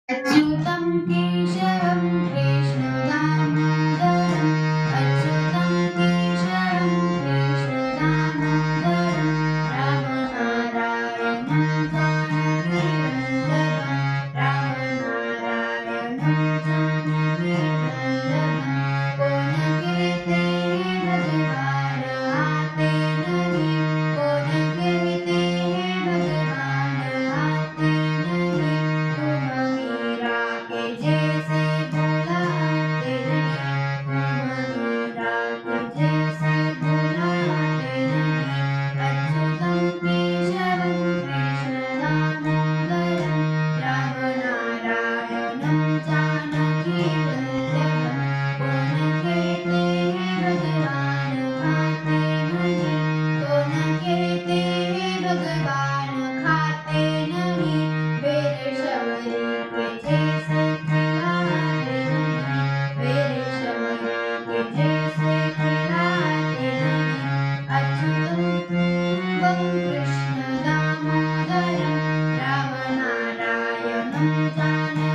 अच्युतं केशवं कृष्णदामोदरं अच्युतं केशवं कृष्णदामोदरं रामनारायणं जानकीवल्लभं रामनारायणं जानकीवल्लभं कोण कीर्ते भगवान आते नहीं कोण कीर्ते भगवान आते नहीं तुम मीरा के जैसे बुलाते नहीं तुम मीरा के जैसे बुलाते नहीं अच्युतं केशवं कृष्णदामोदरं रामनारायणं जानकीवल्लभं कोण कीर्ते भगवान खाते नहीं कोण कीर्ते भगवान खाते नहीं मेरे शबरी के जैसे खिलाते नहीं मेरे शबरी के जैसे खिलाते नहीं अच्युतं तुंगं कृष्ण दामोदरं रामनारायणं जानकीवल्लभं